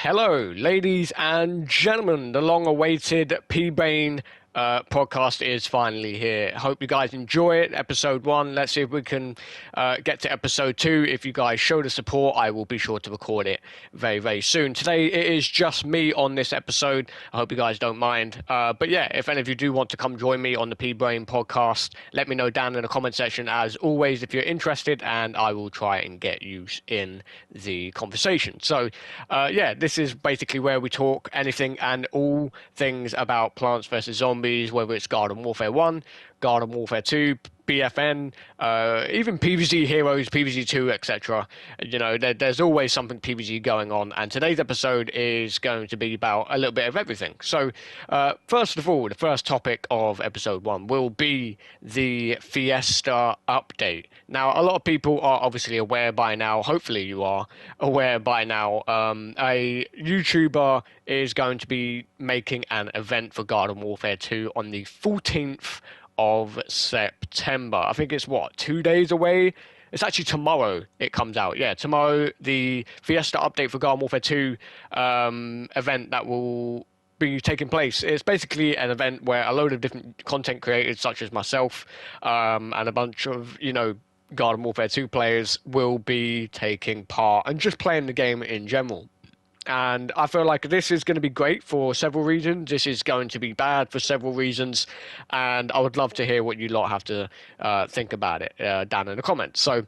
Hello, ladies and gentlemen. The long-awaited PeaBrain podcast is finally here. Hope you guys enjoy it. Episode 1. Let's see if we can get to episode 2. If you guys show the support, I will be sure to record it very, very soon. Today, it is just me on this episode. I hope you guys don't mind. But yeah, if any of you do want to come join me on the PeaBrain podcast, let me know down in the comment section, as always, if you're interested, and I will try and get you in the conversation. So, yeah, this is basically where we talk anything and all things about Plants vs. Zombies, whether it's Garden Warfare 1, Garden Warfare 2, BFN, even PvZ Heroes, PvZ 2, etc. You know, there's always something PvZ going on, and today's episode is going to be about a little bit of everything. So, first of all, the first topic of episode 1 will be the Fiesta update. Now, a lot of people are obviously aware by now, hopefully you are aware by now, a YouTuber is going to be making an event for Garden Warfare 2 on the 14th of September. I think it's 2 days away. It's actually tomorrow it comes out. Yeah, tomorrow, the Fiesta update for Garden Warfare 2 event that will be taking place. It's basically an event where a load of different content creators, such as myself, and a bunch of, Garden Warfare 2 players will be taking part and just playing the game in general. And I feel like this is going to be great for several reasons. This is going to be bad for several reasons. And I would love to hear what you lot have to think about it down in the comments. So,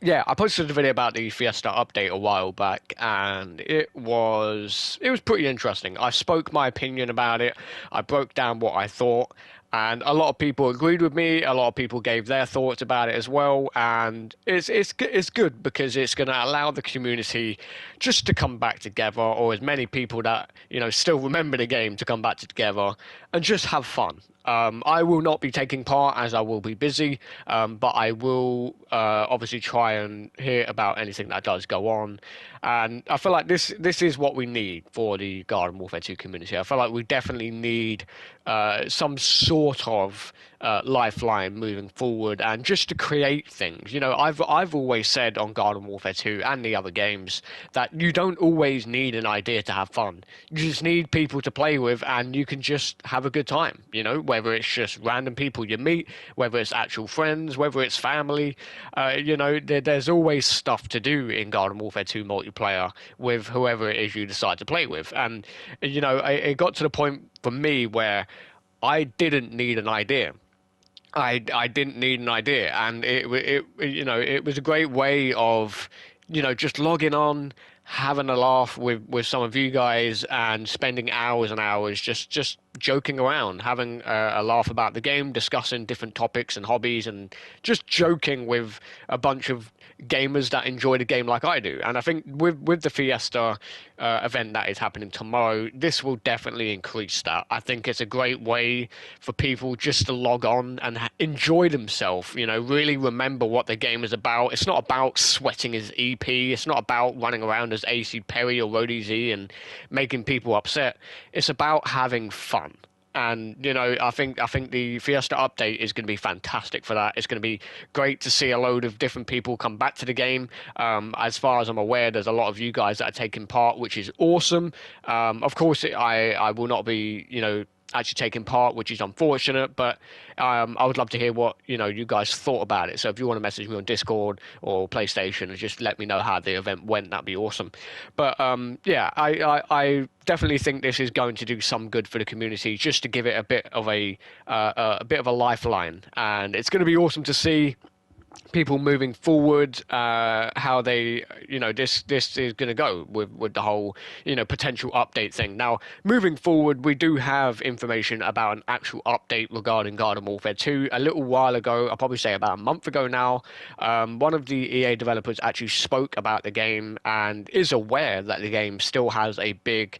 yeah, I posted a video about the Fiesta update a while back, and it was pretty interesting. I spoke my opinion about it. I broke down what I thought. And a lot of people agreed with me. A lot of people gave their thoughts about it as well. And it's good because it's going to allow the community just to come back together, or as many people that, still remember the game to come back together and just have fun. I will not be taking part as I will be busy, but I will obviously try and hear about anything that does go on. And I feel like this is what we need for the Garden Warfare 2 community. I feel like we definitely need some sort of lifeline moving forward, and just to create things. I've always said on Garden Warfare 2 and the other games that you don't always need an idea to have fun. You just need people to play with, and you can just have a good time, whether it's just random people you meet, whether it's actual friends, whether it's family. There's always stuff to do in Garden Warfare 2 multiplayer with whoever it is you decide to play with. And, it got to the point for me where I didn't need an idea. I didn't need an idea, and it was a great way of, just logging on, having a laugh with some of you guys, and spending hours and hours just joking around, having a laugh about the game, discussing different topics and hobbies, and just joking with a bunch of gamers that enjoy the game like I do. And I think with the Fiesta event that is happening tomorrow, this will definitely increase that. I think it's a great way for people just to log on and enjoy themselves, really remember what the game is about. It's not about sweating as EP. It's not about running around as AC Perry or Rody Z and making people upset. It's about having fun. And, I think the Fiesta update is going to be fantastic for that. It's going to be great to see a load of different people come back to the game. As far as I'm aware, there's a lot of you guys that are taking part, which is awesome. Of course, I will not be, actually taking part, which is unfortunate, but I would love to hear what you guys thought about it. So if you want to message me on Discord or PlayStation and just let me know how the event went, that'd be awesome. But yeah, I definitely think this is going to do some good for the community, just to give it a bit of a lifeline. And it's going to be awesome to see people moving forward, how they, this is going to go with the whole, potential update thing. Now, moving forward, we do have information about an actual update regarding Garden Warfare 2. A little while ago, I'll probably say about a month ago now, one of the EA developers actually spoke about the game and is aware that the game still has a big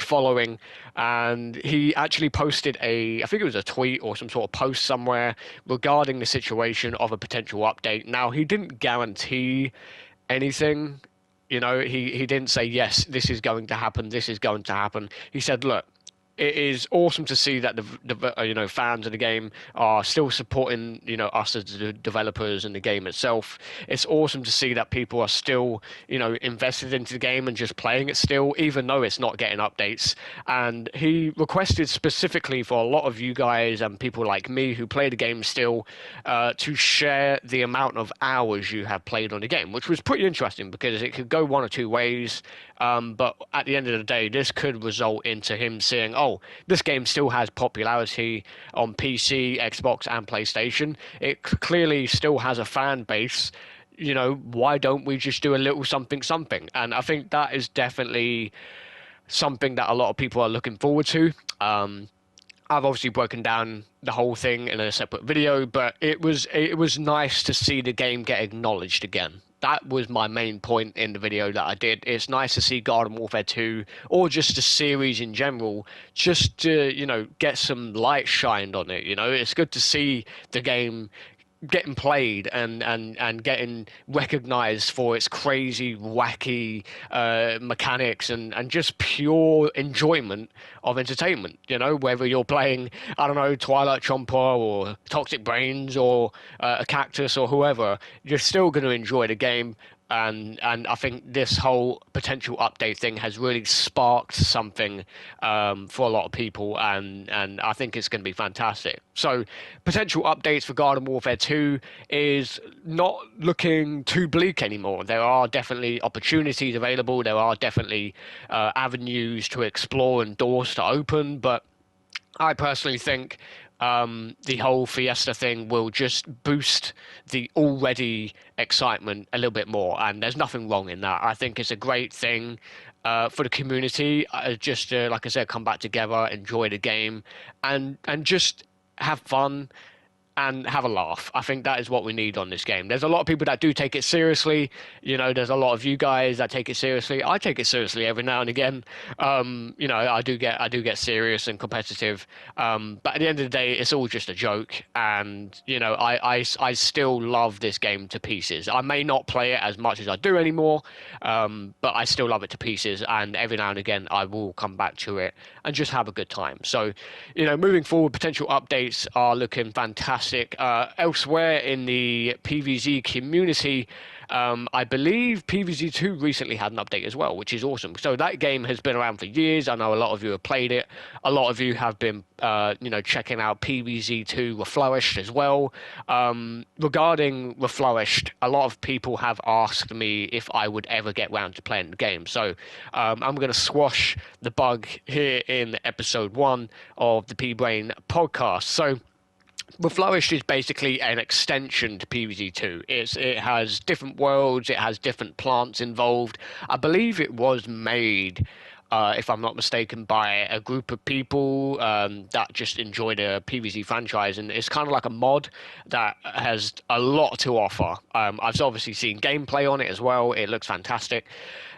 following. And he actually posted I think it was a tweet or some sort of post somewhere regarding the situation of a potential update. Now, he didn't guarantee anything. He didn't say, yes, this is going to happen, this is going to happen. He said, look, it is awesome to see that the fans of the game are still supporting us as the developers and the game itself. It's awesome to see that people are still invested into the game and just playing it still, even though it's not getting updates. And he requested specifically for a lot of you guys and people like me who play the game still to share the amount of hours you have played on the game, which was pretty interesting because it could go one or two ways. But at the end of the day, this could result into him saying, oh, this game still has popularity on PC, Xbox, and PlayStation. It clearly still has a fan base. Why don't we just do a little something, something? And I think that is definitely something that a lot of people are looking forward to. I've obviously broken down the whole thing in a separate video, but it was nice to see the game get acknowledged again. That was my main point in the video that I did. It's nice to see Garden Warfare 2, or just the series in general, just to, get some light shined on it. It's good to see the game getting played and getting recognized for its crazy, wacky mechanics and just pure enjoyment of entertainment. Whether you're playing, I don't know, Twilight Chomper or Toxic Brains or a Cactus or whoever, you're still going to enjoy the game. And I think this whole potential update thing has really sparked something for a lot of people, and I think it's going to be fantastic. So potential updates for Garden Warfare 2 is not looking too bleak anymore. There are definitely opportunities available. There are definitely avenues to explore and doors to open, but I personally think the whole Fiesta thing will just boost the already excitement a little bit more, and there's nothing wrong in that. I think it's a great thing for the community, just to, like I said, come back together, enjoy the game, and just have fun and have a laugh. I think that is what we need on this game. There's a lot of people that do take it seriously. There's a lot of you guys that take it seriously. I take it seriously every now and again. I do get serious and competitive. But at the end of the day, it's all just a joke. And I still love this game to pieces. I may not play it as much as I do anymore, but I still love it to pieces. And every now and again, I will come back to it and just have a good time. So, moving forward, potential updates are looking fantastic. Elsewhere in the PvZ community, I believe PvZ 2 recently had an update as well, which is awesome. So that game has been around for years. I know a lot of you have played it. A lot of you have been, checking out PvZ 2 Reflourished as well. Regarding Reflourished, a lot of people have asked me if I would ever get round to playing the game. So I'm going to squash the bug here in episode 1 of the PeaBrain podcast. So Reflourished is basically an extension to PvZ2. It has different worlds, it has different plants involved. I believe it was made, if I'm not mistaken, by a group of people that just enjoy the PvZ franchise, and it's kind of like a mod that has a lot to offer. I've obviously seen gameplay on it as well. It looks fantastic.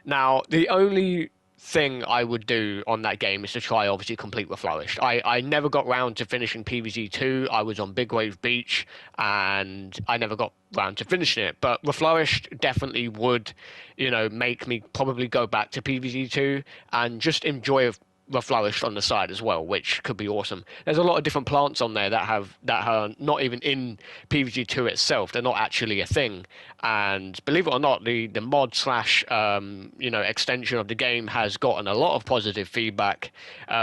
Now, the only thing I would do on that game is to try, obviously, complete Reflourished. I never got round to finishing PvZ2. I was on Big Wave Beach, and I never got round to finishing it. But Reflourished definitely would, make me probably go back to PvZ2 and just enjoy Reflourished on the side as well, which could be awesome. There's a lot of different plants on there that are not even in PvZ2 itself. They're not actually a thing. And believe it or not, the mod slash extension of the game has gotten a lot of positive feedback,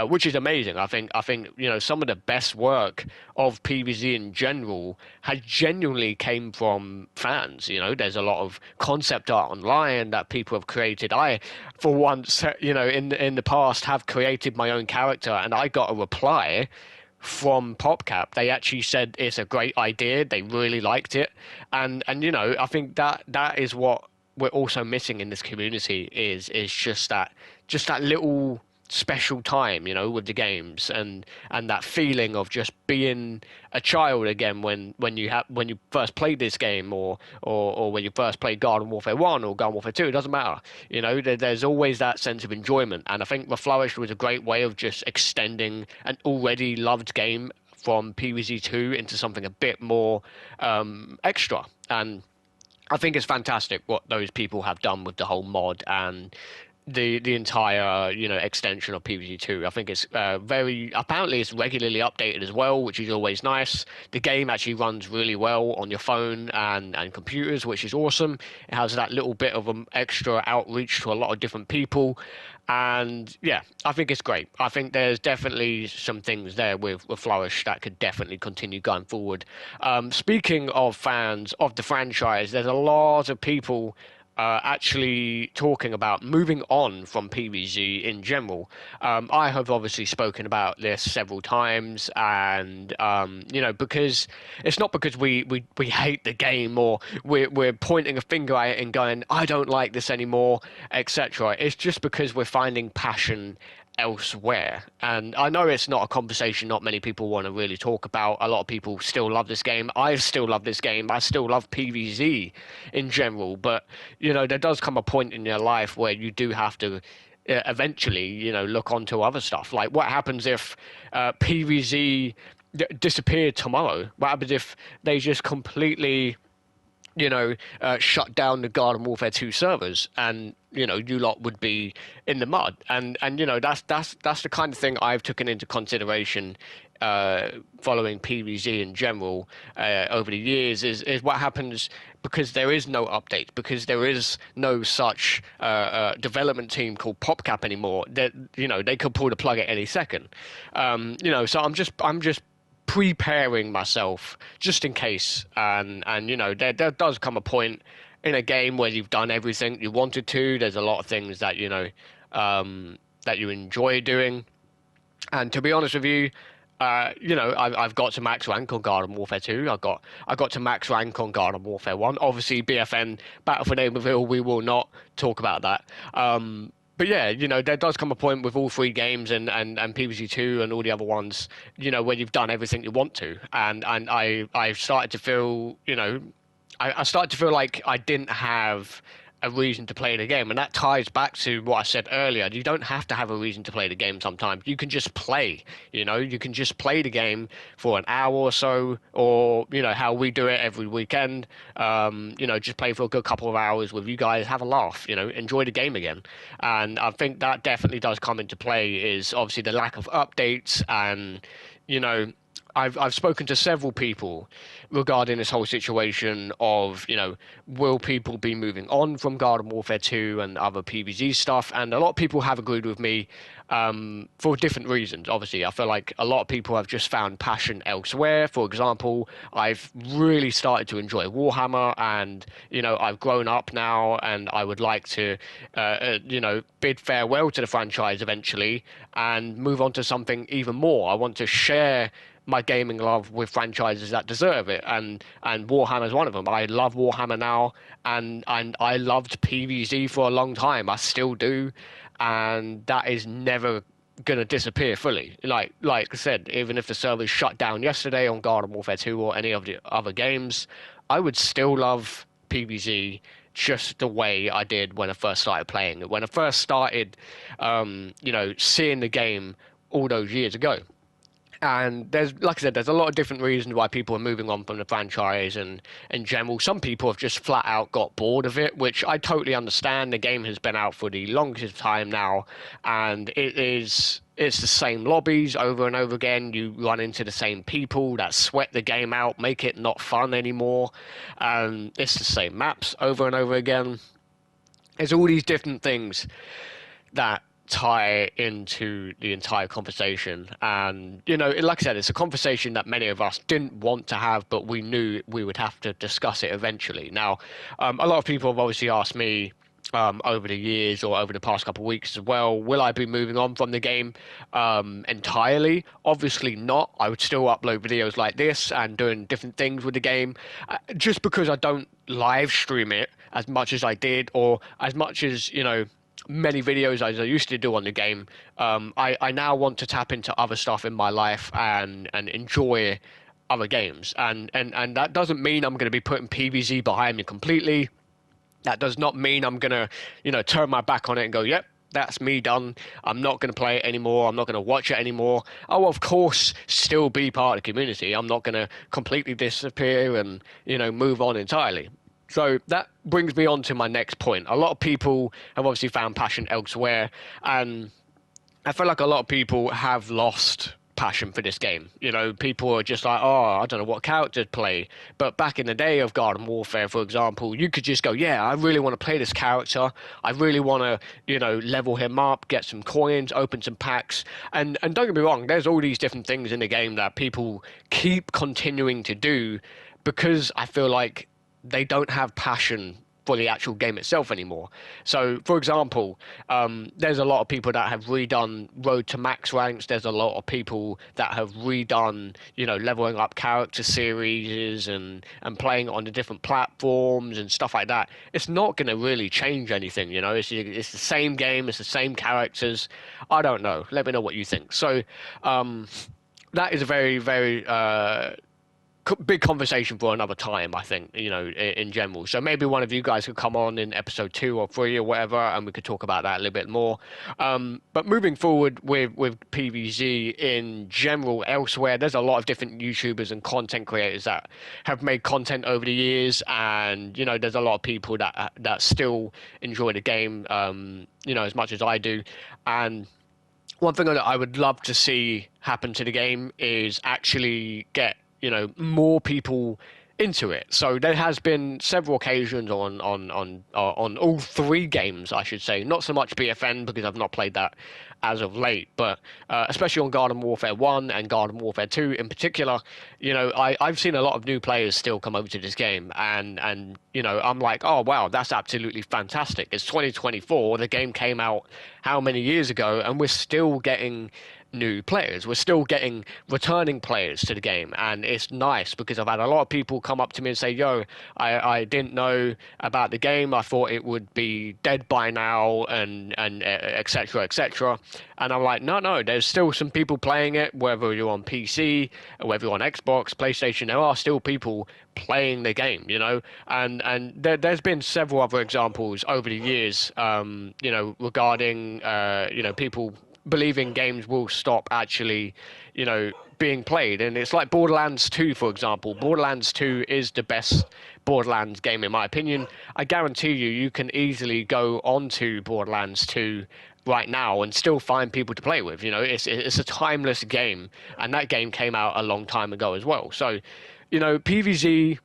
which is amazing. I think some of the best work of PvZ in general has genuinely came from fans. There's a lot of concept art online that people have created. I, for once, in the past, have created my own character, and I got a reply from PopCap. They actually said it's a great idea. They really liked it, and I think that is what we're also missing in this community is just that little special time, with the games and that feeling of just being a child again when you first played this game or when you first played Garden Warfare 1 or Garden Warfare 2. It doesn't matter. There's always that sense of enjoyment, and I think Reflourished was a great way of just extending an already loved game from PvZ2 into something a bit more extra. And I think it's fantastic what those people have done with the whole mod, and the entire extension of PvZ2. I think it's very apparently it's regularly updated as well, which is always nice. The game actually runs really well on your phone and computers, which is awesome. It has that little bit of extra outreach to a lot of different people, and yeah, I think it's great. I think there's definitely some things there with Flourish that could definitely continue going forward. Speaking of fans of the franchise, there's a lot of people actually talking about moving on from PvZ in general. I have obviously spoken about this several times, and because it's not because we hate the game or we're pointing a finger at it and going, I don't like this anymore, etc. It's just because we're finding passion elsewhere. And I know it's not a conversation not many people want to really talk about. A lot of people still love this game. I still love this game. I still love PvZ in general. But, there does come a point in your life where you do have to eventually, look onto other stuff. Like what happens if PvZ disappeared tomorrow? What happens if they just completely shut down the Garden Warfare 2 servers, and you lot would be in the mud. And that's the kind of thing I've taken into consideration following PvZ in general over the years is what happens because there is no update, because there is no such development team called PopCap anymore. That they could pull the plug at any second. So I'm just preparing myself just in case, and there does come a point in a game where you've done everything you wanted to. There's a lot of things that that you enjoy doing, and to be honest with you, I've got to max rank on Garden Warfare 2. I got to max rank on Garden Warfare 1. Obviously, BFN Battle for Neighborville, we will not talk about that. But yeah, there does come a point with all three games and PvZ2 and all the other ones, where you've done everything you want to. And I started to feel, I started to feel like I didn't have a reason to play the game. And that ties back to what I said earlier. You don't have to have a reason to play the game sometimes. You can just play, you can just play the game for an hour or so, or, how we do it every weekend. Just play for a good couple of hours with you guys, have a laugh, enjoy the game again. And I think that definitely does come into play is obviously the lack of updates and, I've spoken to several people regarding this whole situation of, will people be moving on from Garden Warfare 2 and other PvZ stuff? And a lot of people have agreed with me for different reasons. Obviously, I feel like a lot of people have just found passion elsewhere. For example, I've really started to enjoy Warhammer, and, I've grown up now, and I would like to, bid farewell to the franchise eventually and move on to something even more. I want to share my gaming love with franchises that deserve it, and Warhammer is one of them. I love Warhammer now, and I loved PvZ for a long time. I still do, and that is never gonna disappear fully. Like I said, even if the servers shut down yesterday on Garden Warfare 2 or any of the other games, I would still love PvZ just the way I did when I first started playing it. When I first started, seeing the game all those years ago. And like I said, there's a lot of different reasons why people are moving on from the franchise, and in general, some people have just flat out got bored of it, which I totally understand. The game has been out for the longest time now, and it's the same lobbies over and over again. You run into the same people that sweat the game out, make it not fun anymore. It's the same maps over and over again. There's all these different things that tie into the entire conversation, and like I said, it's a conversation that many of us didn't want to have, but we knew we would have to discuss it eventually. Now, a lot of people have obviously asked me over the years or over the past couple of weeks as well, will I be moving on from the game entirely? Obviously not. I would still upload videos like this and doing different things with the game, just because I don't live stream it as much as I did, or as much as many videos as I used to do on the game. I now want to tap into other stuff in my life and enjoy other games, and that doesn't mean I'm going to be putting PvZ behind me completely. That does not mean I'm going to turn my back on it and go, yep, that's me done. I'm not going to play it anymore. I'm not going to watch it anymore. I will, of course, still be part of the community. I'm not going to completely disappear and move on entirely. So that brings me on to my next point. A lot of people have obviously found passion elsewhere, and I feel like a lot of people have lost passion for this game. You know, people are just like, oh, I don't know what character to play. But back in the day of Garden Warfare, for example, you could just go, yeah, I really want to play this character. I really want to, you know, level him up, get some coins, open some packs. And don't get me wrong, there's all these different things in the game that people keep continuing to do because I feel like they don't have passion for the actual game itself anymore. So, for example, there's a lot of people that have redone Road to Max ranks. There's a lot of people that have redone, you know, leveling up character series and playing on the different platforms and stuff like that. It's not going to really change anything, you know. It's the same game. It's the same characters. I don't know. Let me know what you think. So, that is a very, very big conversation for another time, I think, you know, in general. So maybe one of you guys could come on in episode 2 or 3 or whatever, and we could talk about that a little bit more. But moving forward with PvZ in general, elsewhere, there's a lot of different YouTubers and content creators that have made content over the years, and, you know, there's a lot of people that still enjoy the game, you know, as much as I do. And one thing that I would love to see happen to the game is actually get, you know, more people into it. So there has been several occasions on all 3 games, I should say. Not so much BFN because I've not played that as of late, but especially on Garden Warfare 1 and Garden Warfare 2 in particular, you know, I've seen a lot of new players still come over to this game, and you know, I'm like, oh wow, that's absolutely fantastic. It's 2024, the game came out how many years ago, and we're still getting new players. We're still getting returning players to the game, and it's nice because I've had a lot of people come up to me and say, yo, I didn't know about the game. I thought it would be dead by now, and et cetera, et cetera. And I'm like, no, there's still some people playing it, whether you're on PC or whether you're on Xbox, PlayStation, there are still people playing the game, you know, and there's been several other examples over the years, you know, regarding, you know, people believing games will stop actually, you know, being played. And it's like Borderlands 2, for example. Borderlands 2 is the best Borderlands game, in my opinion. I guarantee you can easily go onto Borderlands 2 right now and still find people to play with. You know, it's a timeless game, and that game came out a long time ago as well. So, you know, PvZ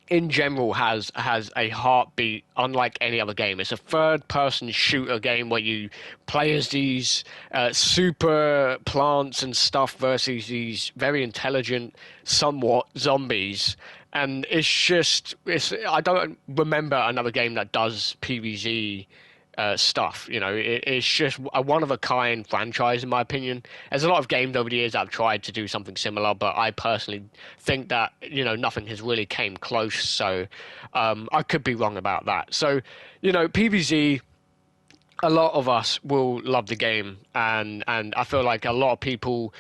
in general has a heartbeat unlike any other game. It's a third-person shooter game where you play as these super plants and stuff versus these very intelligent, somewhat zombies. And I don't remember another game that does PvZ stuff. You know, it's just a one-of-a-kind franchise, in my opinion. There's a lot of games over the years that have tried to do something similar, but I personally think that, you know, nothing has really came close. So I could be wrong about that. So, you know, PvZ, a lot of us will love the game, and I feel like a lot of people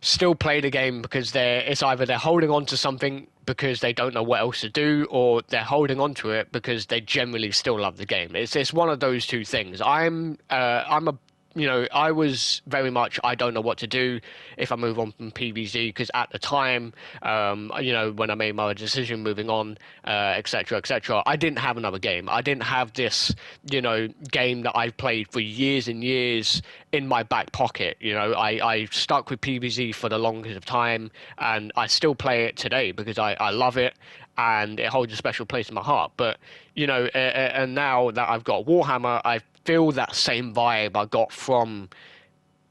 still play the game because it's either they're holding on to something because they don't know what else to do, or they're holding on to it because they generally still love the game. It's one of those two things. I'm a you know, I was very much, I don't know what to do if I move on from PvZ, because at the time, you know, when I made my decision moving on, et cetera, I didn't have another game. I didn't have this, you know, game that I've played for years and years in my back pocket. You know, I stuck with PvZ for the longest of time, and I still play it today because I love it, and it holds a special place in my heart. But, you know, and now that I've got Warhammer, I feel that same vibe I got from,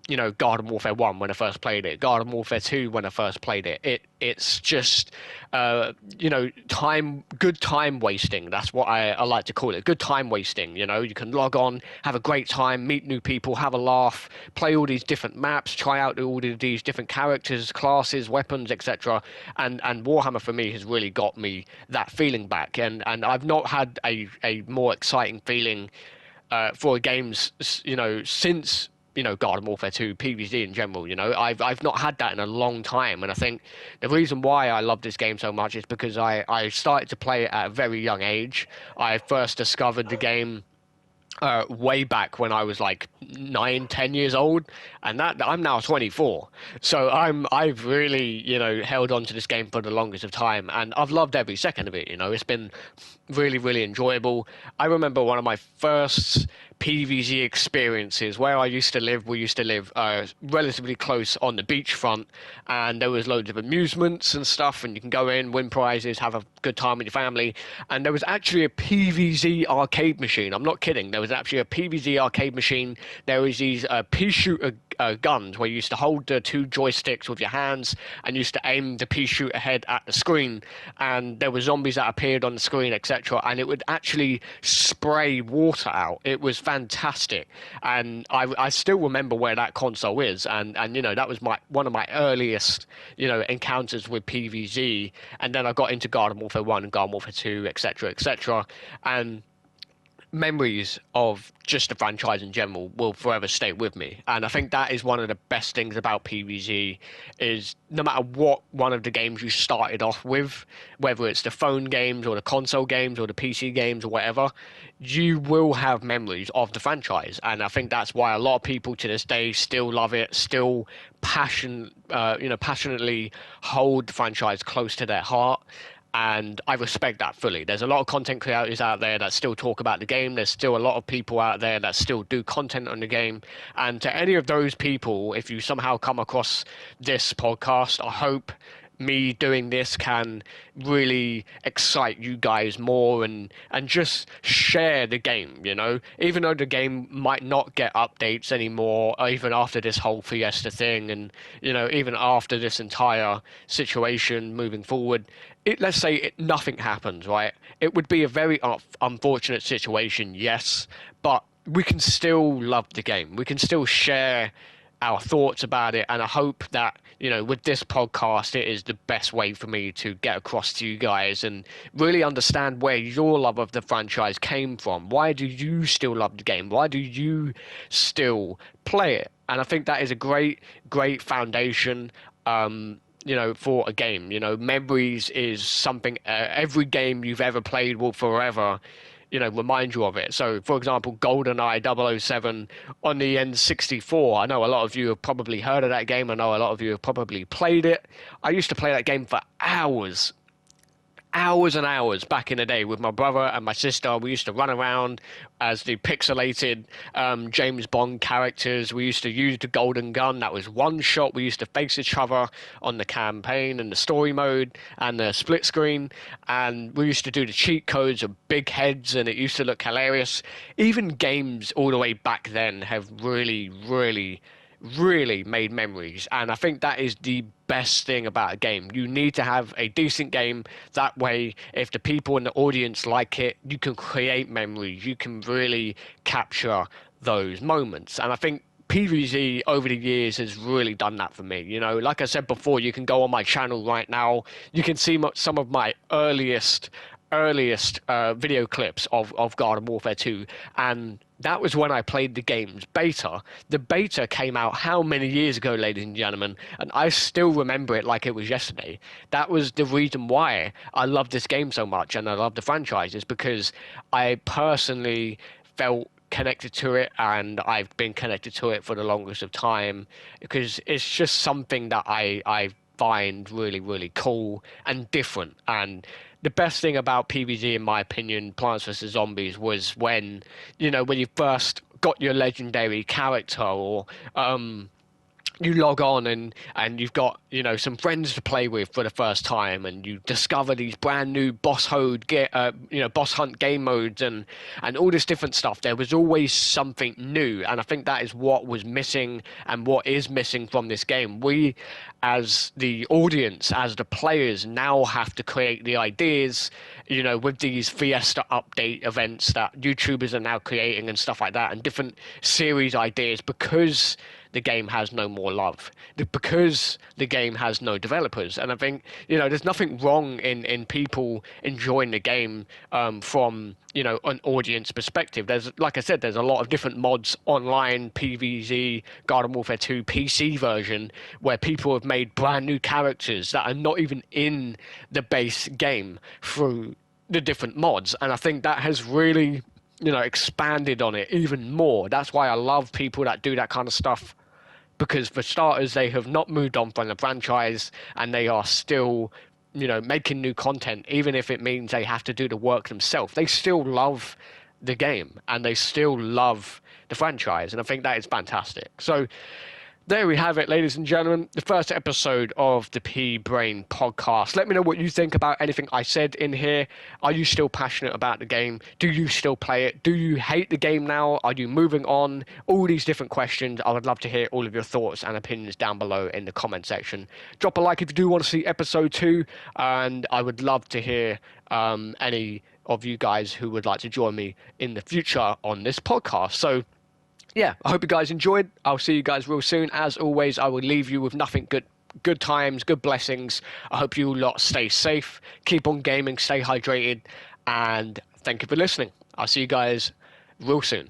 you know, Garden Warfare 1 when I first played it, Garden Warfare 2 when I first played it. It's just, you know, good time wasting. That's what I like to call it, good time wasting. You know, you can log on, have a great time, meet new people, have a laugh, play all these different maps, try out all of these different characters, classes, weapons, etc. And Warhammer for me has really got me that feeling back. And I've not had a more exciting feeling for games, you know, since, you know, Garden Warfare 2, PvZ in general. You know, I've not had that in a long time, and I think the reason why I love this game so much is because I started to play it at a very young age. I first discovered the game way back when I was like 9, 10 years old, and that I'm now 24. So I've really, held on to this game for the longest of time, and I've loved every second of it. It's been really, really enjoyable. I remember one of my first PvZ experiences where I used to live. We used to live relatively close on the beachfront, and there was loads of amusements and stuff, and you can go in, win prizes, have a good time with your family. And there was actually a PvZ arcade machine. I'm not kidding. There was actually a PvZ arcade machine. There was these pea shooter guns where you used to hold the two joysticks with your hands and used to aim the pea shooter head at the screen, and there were zombies that appeared on the screen, etc., and it would actually spray water out. It was fantastic, and I still remember where that console is, and that was one of my earliest encounters with PvZ. And then I got into Garden Warfare 1 and Garden Warfare 2, etc., etc., and memories of just the franchise in general will forever stay with me. And I think that is one of the best things about PvZ, is no matter what one of the games you started off with, whether it's the phone games or the console games or the PC games or whatever, you will have memories of the franchise. And I think that's why a lot of people to this day still love it, still passionately hold the franchise close to their heart. And I respect that fully. There's a lot of content creators out there that still talk about the game. There's still a lot of people out there that still do content on the game. And to any of those people, if you somehow come across this podcast, I hope me doing this can really excite you guys more, and just share the game, even though the game might not get updates anymore, even after this whole Fiesta thing, and even after this entire situation moving forward. Let's say nothing happens, right? It would be a very unfortunate situation, yes, but we can still love the game. We can still share our thoughts about it, and I hope that with this podcast it is the best way for me to get across to you guys and really understand where your love of the franchise came from. Why do you still love the game? Why do you still play it? And I think that is a great foundation for a game. Memories is something every game you've ever played will forever remind you of it. So, for example, GoldenEye 007 on the N64. I know a lot of you have probably heard of that game. I know a lot of you have probably played it. I used to play that game for hours and hours back in the day with my brother and my sister. We used to run around as the pixelated James Bond characters. We used to use the golden gun. That was one shot. We used to face each other on the campaign and the story mode and the split screen. And we used to do the cheat codes of big heads, and it used to look hilarious. Even games all the way back then have really, really, really made memories, and I think that is the best thing about a game. You need to have a decent game. That way, if the people in the audience like it, you can create memories. You can really capture those moments. And I think PvZ over the years has really done that for me. Like I said before, you can go on my channel right now. You can see some of my earliest video clips of Garden Warfare 2, and that was when I played the game's beta. The beta came out how many years ago, ladies and gentlemen, and I still remember it like it was yesterday. That was the reason why I love this game so much, and I love the franchise, is because I personally felt connected to it, and I've been connected to it for the longest of time, because it's just something that I find really, really cool and different. And the best thing about PvZ, in my opinion, Plants vs. Zombies, was when you first got your legendary character, or you log on and you've got some friends to play with for the first time, and you discover these brand new boss hunt game modes and all this different stuff. There was always something new, and I think that is what was missing and what is missing from this game. We, as the audience, as the players, now have to create the ideas, with these Fiesta update events that YouTubers are now creating and stuff like that, and different series ideas, because the game has no more love, because the game has no developers. And I think there's nothing wrong in people enjoying the game from an audience perspective. There's, like I said, there's a lot of different mods online, PvZ, Garden Warfare 2 PC version, where people have made brand new characters that are not even in the base game through the different mods. And I think that has really expanded on it even more. That's why I love people that do that kind of stuff, because for starters, they have not moved on from the franchise and they are still, making new content, even if it means they have to do the work themselves. They still love the game and they still love the franchise. And I think that is fantastic. So there we have it, ladies and gentlemen, the first episode of the PeaBrain podcast. Let me know what you think about anything I said in here. Are you still passionate about the game? Do you still play it? Do you hate the game now? Are you moving on? All these different questions. I would love to hear all of your thoughts and opinions down below in the comment section. Drop a like if you do want to see episode 2, and I would love to hear any of you guys who would like to join me in the future on this podcast. So yeah, I hope you guys enjoyed. I'll see you guys real soon. As always, I will leave you with nothing good times, good blessings. I hope you lot stay safe, keep on gaming, stay hydrated, and thank you for listening. I'll see you guys real soon.